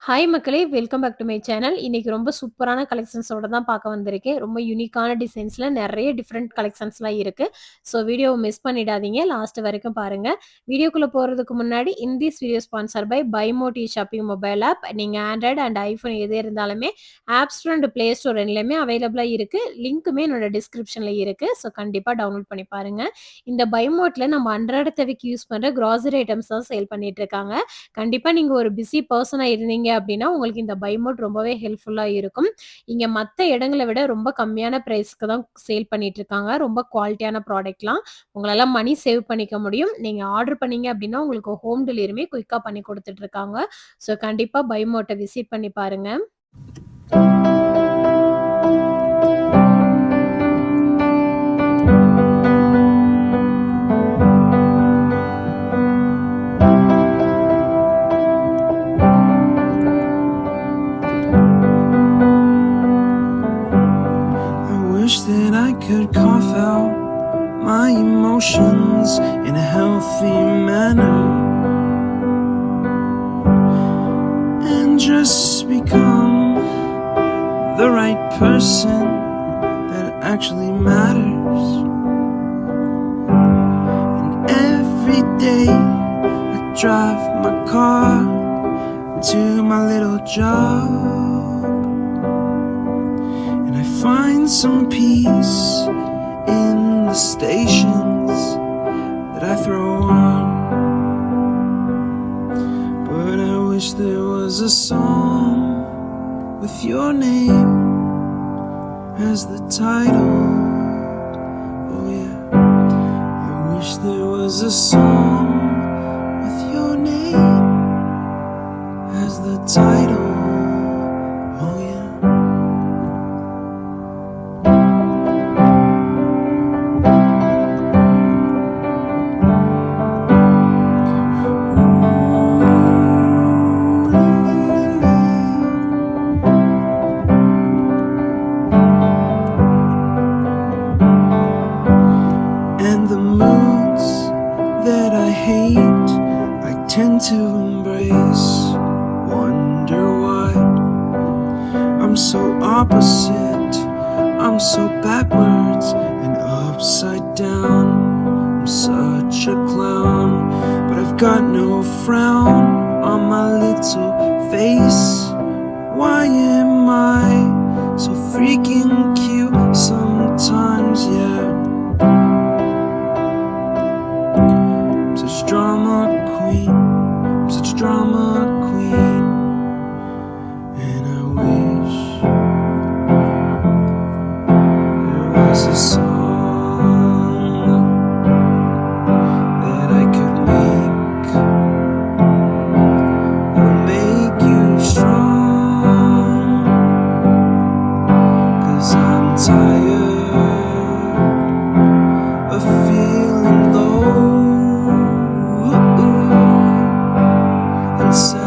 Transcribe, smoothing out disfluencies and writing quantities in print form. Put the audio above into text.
Hi மக்களே! Welcome back to my channel. இன்னைக்கு ரொம்ப சூப்பரான கலெக்ஷன்ஸோட தான் பார்க்க வந்திருக்கேன். ரொம்ப யூனிக்கான டிசைன்ஸ்ல நெறைய டிஃபரெண்ட் கலெக்ஷன்ஸ்லாம் இருக்கு. ஸோ வீடியோவ மிஸ் பண்ணிடாதீங்க. லாஸ்ட் வரைக்கும் பாருங்க. வீடியோக்குள்ள போறதுக்கு முன்னாடி this video sponsor by BuyMote shopping mobile app. நீங்க ஆண்ட்ராய்டு அண்ட் ஐஃபோன் எது இருந்தாலுமே App Store and Play Store 2லயுமே அவைலபிளா இருக்கு. லிங்க்குமே என்னோட டிஸ்கிரிப்ஷன்ல இருக்கு. ஸோ கண்டிப்பா டவுன்லோட் பண்ணி பாருங்க. இந்த BuyMoteல நம்ம அன்றாட தேவைக்கு யூஸ் பண்ற கிராசரி ஐட்டம்ஸ் தான் சேல் பண்ணிட்டு இருக்காங்க. கண்டிப்பா நீங்க ஒரு பிஸி பெர்சனா இருந்தீங்க அப்படின்னா, உங்களுக்கு இந்த BuyMote ரொம்பவே ஹெல்ப்ஃபுல்லா இருக்கும். இங்க மத்த இடங்கள விட ரொம்ப கம்மியான பிரைஸ்க்கு தான் சேல் பண்ணிட்டு இருக்காங்க. ரொம்ப குவாலிட்டியான ப்ராடக்ட்லாம். உங்களால மணி சேவ் பண்ணிக்க முடியும். நீங்க ஆர்டர் பண்ணீங்க அப்படின்னா, உங்களுக்கு ஹோம் டெலிவரியுமே குயிக்கா பண்ணி குடுத்துட்டு இருக்காங்க. ஸோ கண்டிப்பா BuyMote விசிட் பண்ணி பாருங்க. Wish that I could cough out my emotions in a healthy manner and just become the right person that actually matters. And every day I drive my car to my little job, find some peace in the stations that I throw on. But I wish there was a song with your name as the title. Oh yeah, I wish there was a song with your name as the title. Oh yeah. Tend to embrace, wonder why I'm so opposite, I'm so backwards and upside down. I'm such a clown, but I've got no frown on my little face. Why am I so freaking cute sometimes, yeah? I'm such drama queen, such drama queen, and I wish there was a song that I could make that'll make you strong, 'cause I'm tired of feeling low inside.